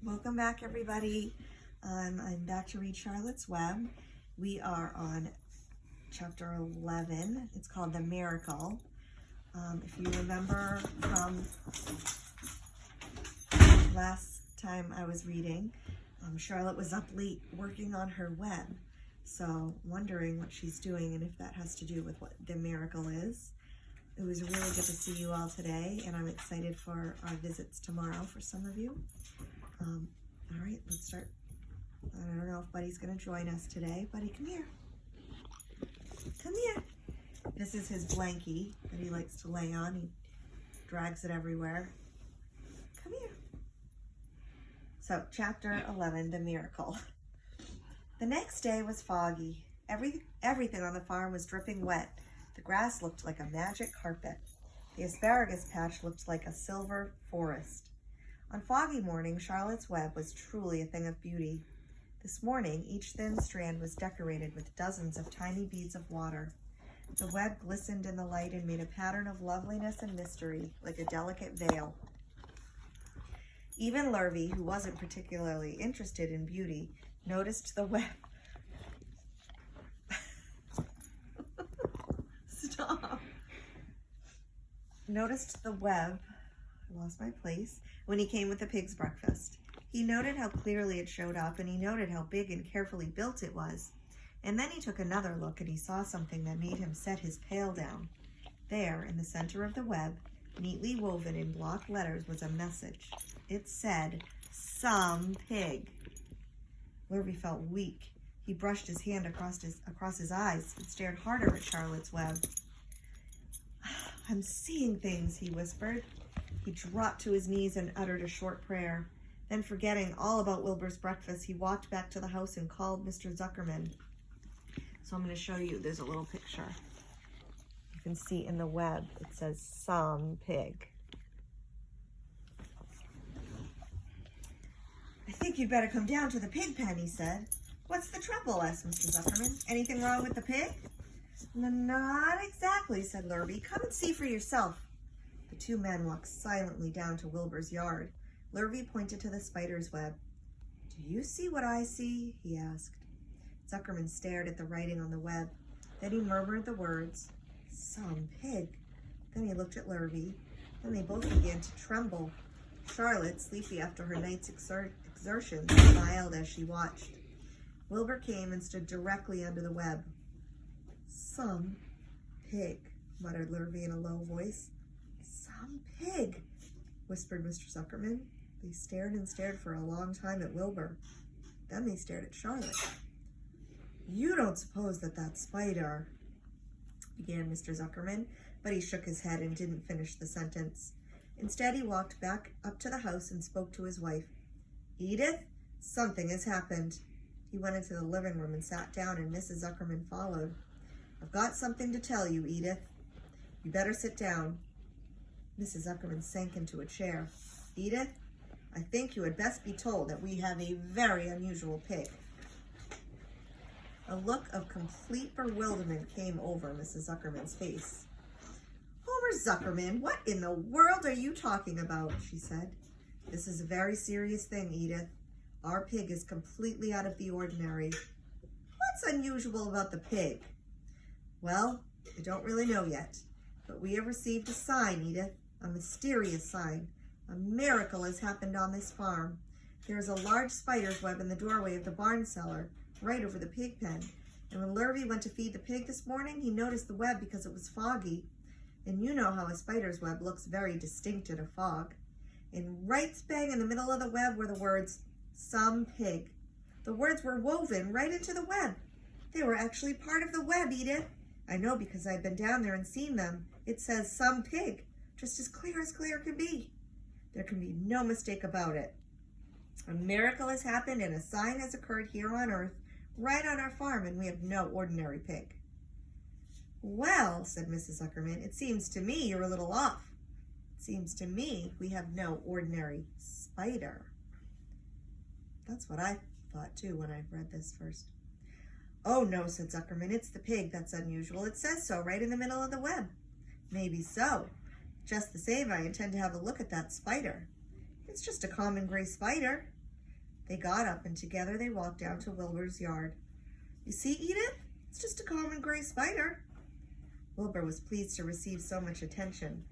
Welcome back, everybody. I'm back to read Charlotte's Web. We are on chapter 11. It's called The Miracle. If you remember from last time I was reading, Charlotte was up late working on her web. So wondering what she's doing and if that has to do with what the miracle is. It was really good to see you all today, and I'm excited for our visits tomorrow for some of you. All right, let's start. I don't know if Buddy's going to join us today. Buddy, come here. Come here. This is his blankie that he likes to lay on. He drags it everywhere. Come here. So, chapter 11, The Miracle. The next day was foggy. Everything on the farm was dripping wet. The grass looked like a magic carpet. The asparagus patch looked like a silver forest. On foggy mornings, Charlotte's web was truly a thing of beauty. This morning, each thin strand was decorated with dozens of tiny beads of water. The web glistened in the light and made a pattern of loveliness and mystery, like a delicate veil. Even Lurvy, who wasn't particularly interested in beauty, noticed the web. Stop. Noticed the web. I lost my place. When he came with the pig's breakfast. He noted how clearly it showed up, and he noted how big and carefully built it was. And then he took another look, and he saw something that made him set his pail down. There, in the center of the web, neatly woven in block letters, was a message. It said, "Some pig." Lurvy felt weak. He brushed his hand across his eyes and stared harder at Charlotte's web. "I'm seeing things," he whispered. He dropped to his knees and uttered a short prayer. Then, forgetting all about Wilbur's breakfast, he walked back to the house and called Mr. Zuckerman. So I'm going to show you, there's a little picture. You can see in the web, it says, "Some pig." "I think you'd better come down to the pig pen," he said. "What's the trouble?" asked Mr. Zuckerman. "Anything wrong with the pig?" "Not exactly," said Lurvy. "Come and see for yourself." The two men walked silently down to Wilbur's yard. Lurvy pointed to the spider's web. "Do you see what I see?" he asked. Zuckerman stared at the writing on the web. Then he murmured the words, "Some pig." Then he looked at Lurvy. Then they both began to tremble. Charlotte, sleepy after her night's exertion, smiled as she watched. Wilbur came and stood directly under the web. "Some pig," muttered Lurvy in a low voice. "Some pig," whispered Mr. Zuckerman. They stared and stared for a long time at Wilbur. Then they stared at Charlotte. "You don't suppose that spider," began Mr. Zuckerman, but he shook his head and didn't finish the sentence. Instead, he walked back up to the house and spoke to his wife. "Edith, something has happened." He went into the living room and sat down, and Mrs. Zuckerman followed. "I've got something to tell you, Edith. You better sit down." Mrs. Zuckerman sank into a chair. "Edith, I think you had best be told that we have a very unusual pig." A look of complete bewilderment came over Mrs. Zuckerman's face. "Homer Zuckerman, what in the world are you talking about?" she said. "This is a very serious thing, Edith. Our pig is completely out of the ordinary." "What's unusual about the pig?" "Well, I don't really know yet, but we have received a sign, Edith, a mysterious sign. A miracle has happened on this farm. There is a large spider's web in the doorway of the barn cellar, right over the pig pen. And when Lurvy went to feed the pig this morning, he noticed the web because it was foggy. And you know how a spider's web looks very distinct in a fog. And right bang in the middle of the web were the words, 'Some pig.' The words were woven right into the web. They were actually part of the web, Edith. I know because I've been down there and seen them. It says 'Some pig,' just as clear can be. There can be no mistake about it. A miracle has happened and a sign has occurred here on earth, right on our farm, and we have no ordinary pig." "Well," said Mrs. Zuckerman, "it seems to me you're a little off. It seems to me we have no ordinary spider." That's what I thought too when I read this first. "Oh no," said Zuckerman, "it's the pig that's unusual. It says so right in the middle of the web." "Maybe so. Just the same, I intend to have a look at that spider." "It's just a common gray spider." They got up and together they walked down to Wilbur's yard. You see, Edith? It's just a common gray spider. Wilbur was pleased to receive so much attention.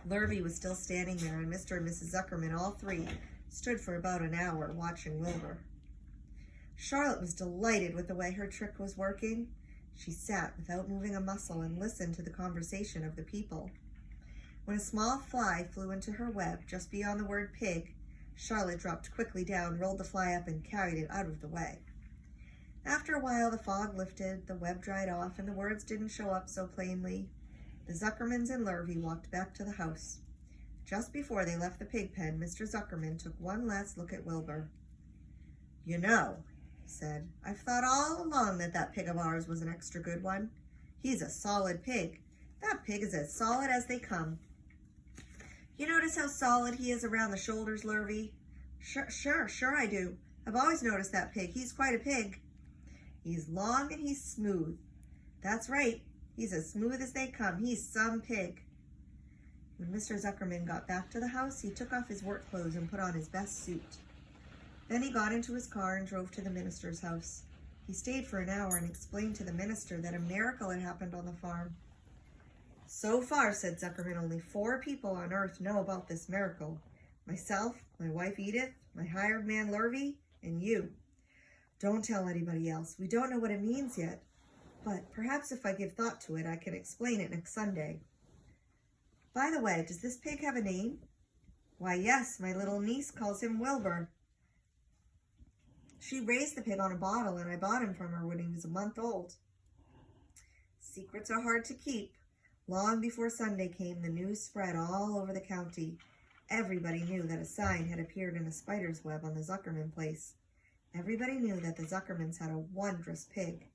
Lurvy was still standing there, and Mr. and Mrs. Zuckerman, all three, stood for about an hour watching Wilbur. Charlotte was delighted with the way her trick was working. She sat without moving a muscle and listened to the conversation of the people. When a small fly flew into her web just beyond the word pig, Charlotte dropped quickly down, rolled the fly up, and carried it out of the way. After a while, the fog lifted, the web dried off, and the words didn't show up so plainly. The Zuckermans and Lurvy walked back to the house. Just before they left the pig pen, Mr. Zuckerman took one last look at Wilbur. You know, he said, I've thought all along that pig of ours was an extra good one. He's a solid pig. That pig is as solid as they come. You notice how solid he is around the shoulders, Lurvy? Sure I do. I've always noticed that pig. He's quite a pig. He's long and he's smooth. That's right. He's as smooth as they come. He's some pig. When Mr. Zuckerman got back to the house, he took off his work clothes and put on his best suit. Then he got into his car and drove to the minister's house. He stayed for an hour and explained to the minister that a miracle had happened on the farm. So far, said Zuckerman, only 4 people on earth know about this miracle. Myself, my wife Edith, my hired man Lurvy, and you. Don't tell anybody else. We don't know what it means yet. But perhaps if I give thought to it, I can explain it next Sunday. By the way, does this pig have a name? Why, yes, my little niece calls him Wilbur. She raised the pig on a bottle, and I bought him from her when he was a month old. Secrets are hard to keep. Long before Sunday came, the news spread all over the county. Everybody knew that a sign had appeared in a spider's web on the Zuckerman place. Everybody knew that the Zuckermans had a wondrous pig.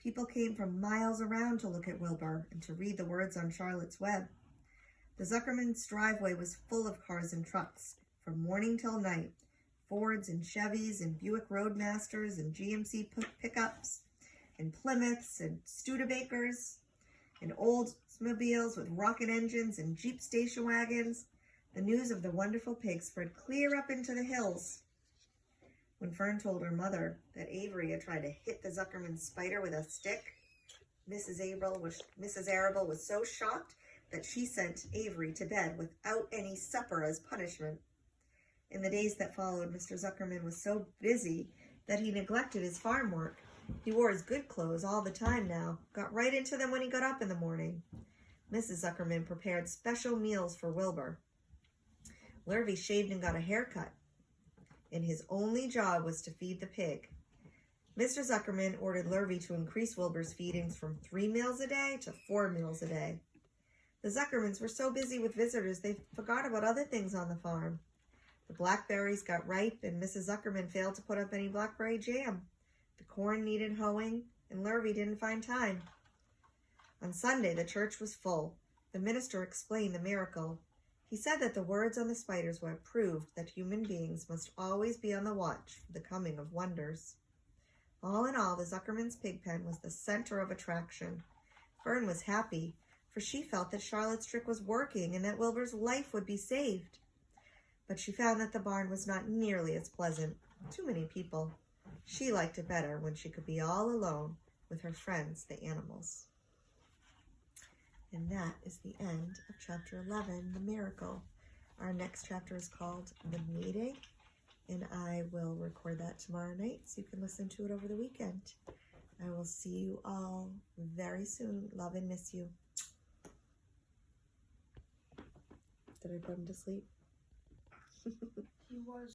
People came from miles around to look at Wilbur and to read the words on Charlotte's web. The Zuckermans' driveway was full of cars and trucks, from morning till night. Fords and Chevys and Buick Roadmasters and GMC pickups and Plymouths and Studebakers and Oldsmobiles with rocket engines and Jeep station wagons. The news of the wonderful pig spread clear up into the hills. When Fern told her mother that Avery had tried to hit the Zuckerman spider with a stick, Mrs. Arable was so shocked that she sent Avery to bed without any supper as punishment. In the days that followed, Mr. Zuckerman was so busy that he neglected his farm work. He wore his good clothes all the time now, got right into them when he got up in the morning. Mrs. Zuckerman prepared special meals for Wilbur. Lurvy shaved and got a haircut, and his only job was to feed the pig. Mr. Zuckerman ordered Lurvy to increase Wilbur's feedings from 3 meals a day to 4 meals a day. The Zuckermans were so busy with visitors they forgot about other things on the farm. The blackberries got ripe, and Mrs. Zuckerman failed to put up any blackberry jam. The corn needed hoeing, and Lurvy didn't find time. On Sunday, the church was full. The minister explained the miracle. He said that the words on the spider's web proved that human beings must always be on the watch for the coming of wonders. All in all, the Zuckerman's pig pen was the center of attraction. Fern was happy, for she felt that Charlotte's trick was working and that Wilbur's life would be saved. But she found that the barn was not nearly as pleasant. Too many people. She liked it better when she could be all alone with her friends, the animals. And that is the end of chapter 11, The Miracle. Our next chapter is called The Meeting, and I will record that tomorrow night so you can listen to it over the weekend. I will see you all very soon. Love and miss you. Did I put him to sleep? He was